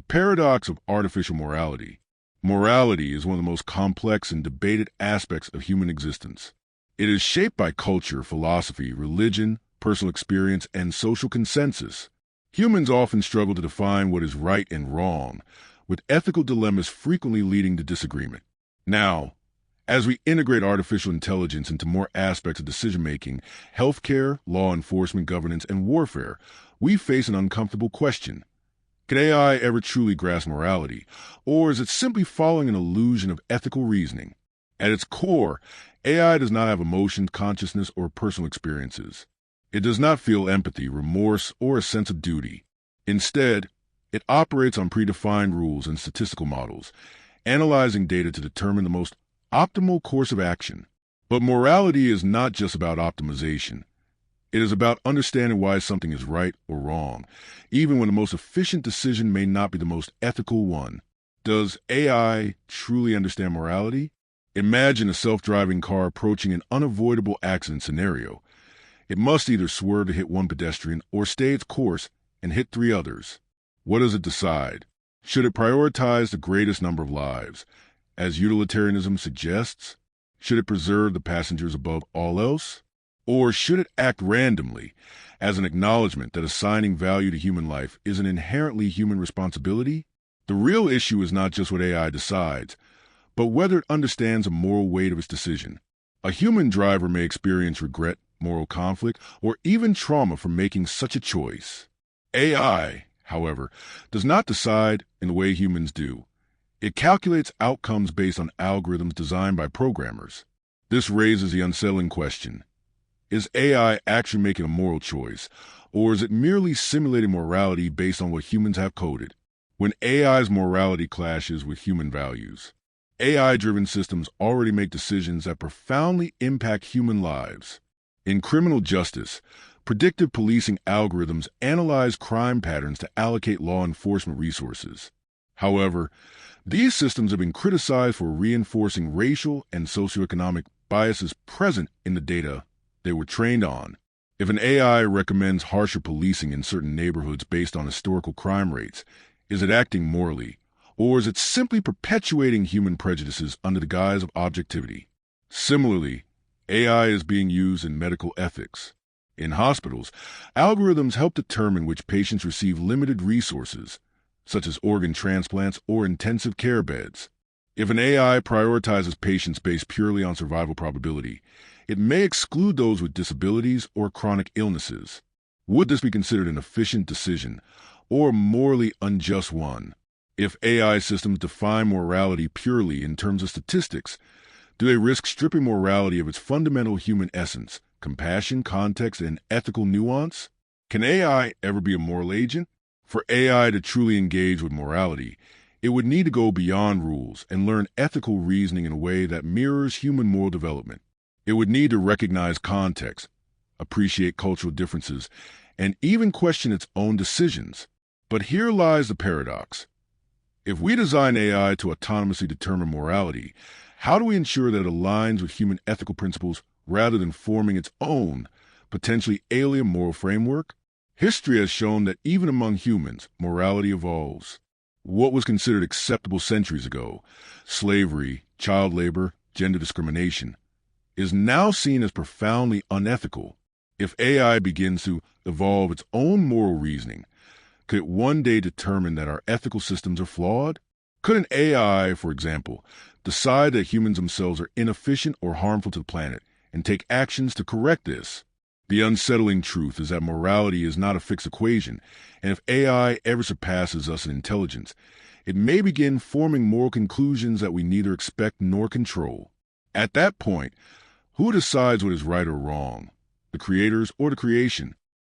The paradox of artificial morality. Morality is one of the most complex and debated aspects of human existence. It is shaped by culture, philosophy, religion, personal experience, and social consensus. Humans often struggle to define what is right and wrong, with ethical dilemmas frequently leading to disagreement. Now, as we integrate artificial intelligence into more aspects of decision-making, healthcare, law enforcement, governance, and warfare, we face an uncomfortable question. Can AI ever truly grasp morality, or is it simply following an illusion of ethical reasoning? At its core, AI does not have emotions, consciousness, or personal experiences. It does not feel empathy, remorse, or a sense of duty. Instead, it operates on predefined rules and statistical models, analyzing data to determine the most optimal course of action. But morality is not just about optimization. It is about understanding why something is right or wrong, even when the most efficient decision may not be the most ethical one. Does AI truly understand morality? Imagine a self-driving car approaching an unavoidable accident scenario. It must either swerve to hit one pedestrian or stay its course and hit three others. What does it decide? Should it prioritize the greatest number of lives, as utilitarianism suggests? Should it preserve the passengers above all else? Or should it act randomly, as an acknowledgement that assigning value to human life is an inherently human responsibility? The real issue is not just what AI decides, but whether it understands the moral weight of its decision. A human driver may experience regret, moral conflict, or even trauma from making such a choice. AI, however, does not decide in the way humans do. It calculates outcomes based on algorithms designed by programmers. This raises the unsettling question. Is AI actually making a moral choice, or is it merely simulating morality based on what humans have coded? When AI's morality clashes with human values, AI-driven systems already make decisions that profoundly impact human lives. In criminal justice, predictive policing algorithms analyze crime patterns to allocate law enforcement resources. However, these systems have been criticized for reinforcing racial and socioeconomic biases present in the data they were trained on. If an AI recommends harsher policing in certain neighborhoods based on historical crime rates, is it acting morally, or is it simply perpetuating human prejudices under the guise of objectivity? Similarly, AI is being used in medical ethics. In hospitals, algorithms help determine which patients receive limited resources, such as organ transplants or intensive care beds. If an AI prioritizes patients based purely on survival probability, it may exclude those with disabilities or chronic illnesses. Would this be considered an efficient decision, or a morally unjust one? If AI systems define morality purely in terms of statistics, do they risk stripping morality of its fundamental human essence, compassion, context, and ethical nuance? Can AI ever be a moral agent? For AI to truly engage with morality, it would need to go beyond rules and learn ethical reasoning in a way that mirrors human moral development. It would need to recognize context, appreciate cultural differences, and even question its own decisions. But here lies the paradox. If we design AI to autonomously determine morality, how do we ensure that it aligns with human ethical principles rather than forming its own, potentially alien moral framework? History has shown that even among humans, morality evolves. What was considered acceptable centuries ago, slavery, child labor, gender discrimination, is now seen as profoundly unethical. If AI begins to evolve its own moral reasoning, could it one day determine that our ethical systems are flawed? Could an AI, for example, decide that humans themselves are inefficient or harmful to the planet and take actions to correct this? The unsettling truth is that morality is not a fixed equation, and if AI ever surpasses us in intelligence, it may begin forming moral conclusions that we neither expect nor control. At that point, who decides what is right or wrong? The creators or the creation?